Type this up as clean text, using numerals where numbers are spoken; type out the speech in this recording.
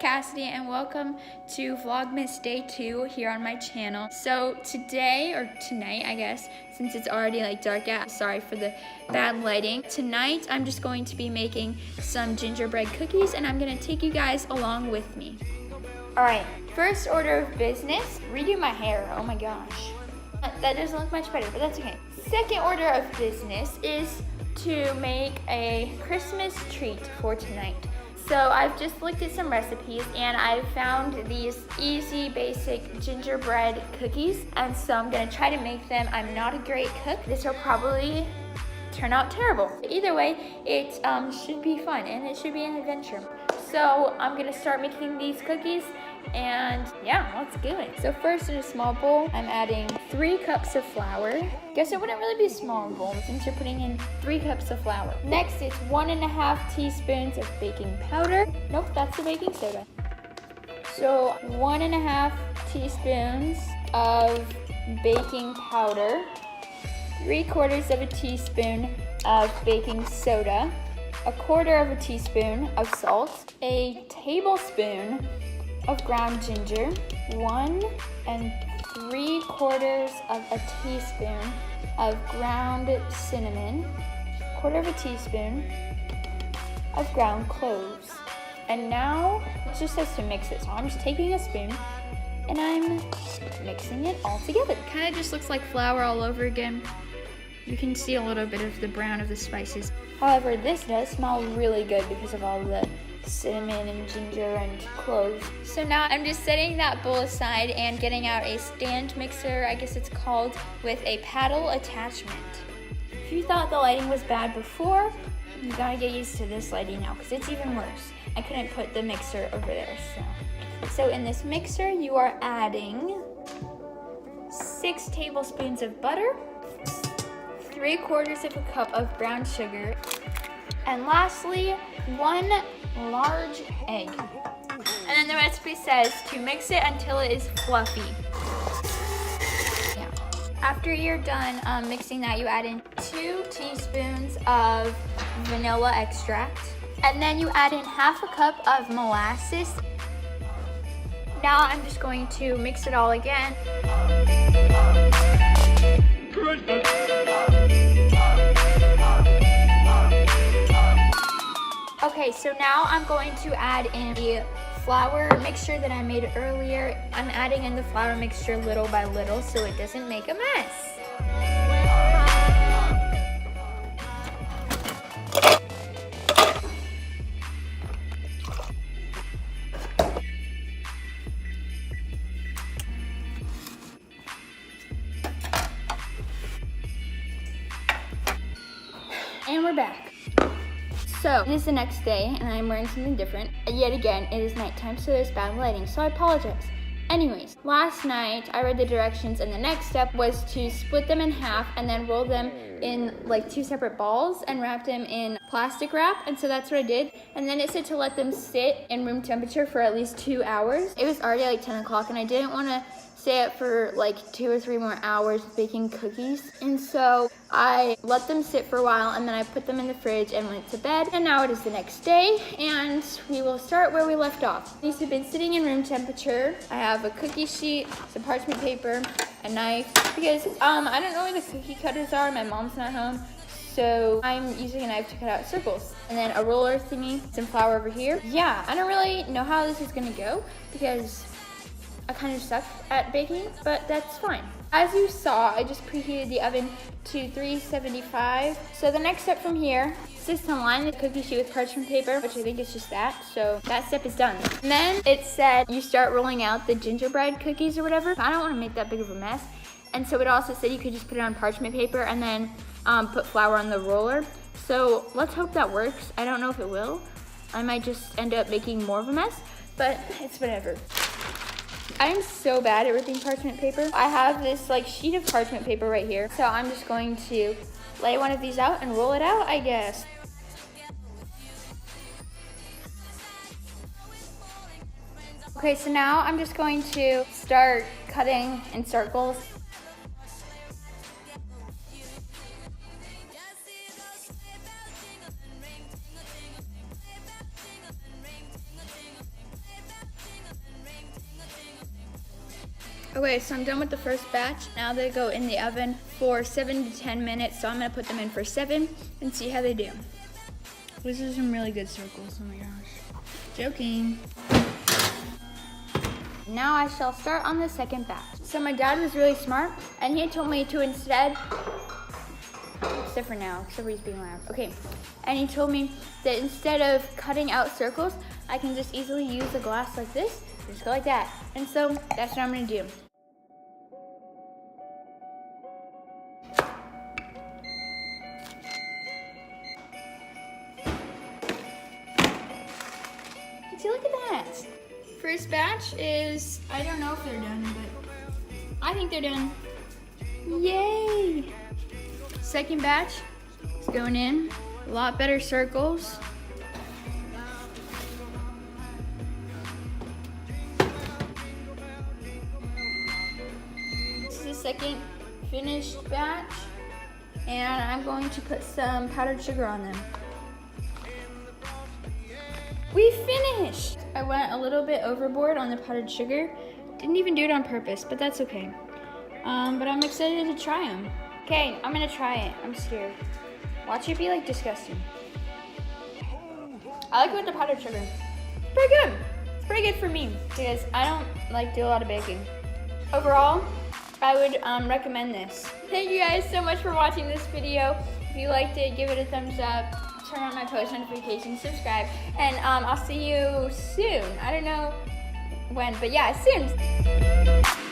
Cassidy and welcome to Vlogmas Day 2 here on my channel. So today, or tonight I guess, since it's already like dark out, sorry for the bad lighting. Tonight I'm just going to be making some gingerbread cookies and I'm gonna take you guys along with me. Alright, first order of business, redo my hair, oh my gosh. That doesn't look much better, but that's okay. Second order of business is to make a Christmas treat for tonight. So I've just looked at some recipes and I found these easy, basic gingerbread cookies. And so I'm gonna try to make them. I'm not a great cook. This will probably turn out terrible. Either way, it should be fun and it should be an adventure. So I'm gonna start making these cookies and yeah, let's do it. So first in a small bowl, I'm adding 3 cups of flour. Guess it wouldn't really be a small bowl since you're putting in 3 cups of flour. Next, it's 1.5 teaspoons of baking powder. Nope, that's the baking soda. So 1.5 teaspoons of baking powder, 3/4 of a teaspoon of baking soda, 1/4 of a teaspoon of salt, a tablespoon of ground ginger, 1 3/4 of a teaspoon of ground cinnamon, 1/4 of a teaspoon of ground cloves. And now it just says to mix it, so I'm just taking a spoon and I'm mixing it all together. Kind of just looks like flour all over again. You can see a little bit of the brown of the spices. However, this does smell really good because of all the cinnamon and ginger and cloves. So now I'm just setting that bowl aside and getting out a stand mixer, I guess it's called, with a paddle attachment. If you thought the lighting was bad before, you gotta get used to this lighting now because it's even worse. I couldn't put the mixer over there, so in this mixer you are adding 6 tablespoons of butter, 3/4 of a cup of brown sugar, and lastly 1 large egg. And then the recipe says to mix it until it is fluffy. Yeah. After you're done mixing that, you add in 2 teaspoons of vanilla extract. And then you add in 1/2 cup of molasses. Now I'm just going to mix it all again. Okay, so now I'm going to add in the flour mixture that I made earlier. I'm adding in the flour mixture little by little so it doesn't make a mess. And we're back. So, it is the next day, and I'm wearing something different. Yet again, it is nighttime, so there's bad lighting, so I apologize. Anyways, last night, I read the directions, and the next step was to split them in half and then roll them in like 2 separate balls and wrap them in plastic wrap, and so that's what I did. And then it said to let them sit in room temperature for at least 2 hours. It was already like 10 o'clock, and I didn't want to stay up for like 2 or 3 more hours baking cookies. And so I let them sit for a while and then I put them in the fridge and went to bed. And now it is the next day and we will start where we left off. These have been sitting in room temperature. I have a cookie sheet, some parchment paper, a knife, because I don't know where the cookie cutters are. My mom's not home. So I'm using a knife to cut out circles. And then a roller thingy, some flour over here. Yeah, I don't really know how this is gonna go because I kind of suck at baking, but that's fine. As you saw, I just preheated the oven to 375. So the next step from here is to line the cookie sheet with parchment paper, which I think is just that. So that step is done. And then it said you start rolling out the gingerbread cookies or whatever. I don't want to make that big of a mess. And so it also said you could just put it on parchment paper and then put flour on the roller. So let's hope that works. I don't know if it will. I might just end up making more of a mess, but it's whatever. I am so bad at ripping parchment paper. I have this like sheet of parchment paper right here. So I'm just going to lay one of these out and roll it out, I guess. Okay, so now I'm just going to start cutting in circles. Okay, so I'm done with the first batch. Now they go in the oven for 7 to 10 minutes. So I'm gonna put them in for 7 and see how they do. These are some really good circles, oh my gosh. Joking. Now I shall start on the second batch. So my dad was really smart and he told me to instead, except for now, except he's being loud. Okay, and he told me that instead of cutting out circles, I can just easily use a glass like this, just go like that. And so that's what I'm gonna do. See, look at that. First batch is, I don't know if they're done, but I think they're done. Yay! Second batch is going in. A lot better circles. This is the second finished batch, and I'm going to put some powdered sugar on them. We finished! I went a little bit overboard on the powdered sugar. Didn't even do it on purpose, but that's okay. But I'm excited to try them. Okay, I'm gonna try it. I'm scared. Watch it be like disgusting. I like it with the powdered sugar. It's pretty good. It's pretty good for me because I don't like do a lot of baking. Overall, I would recommend this. Thank you guys so much for watching this video. If you liked it, give it a thumbs up. Turn on my post notifications, subscribe, and I'll see you soon. I don't know when, but yeah, soon.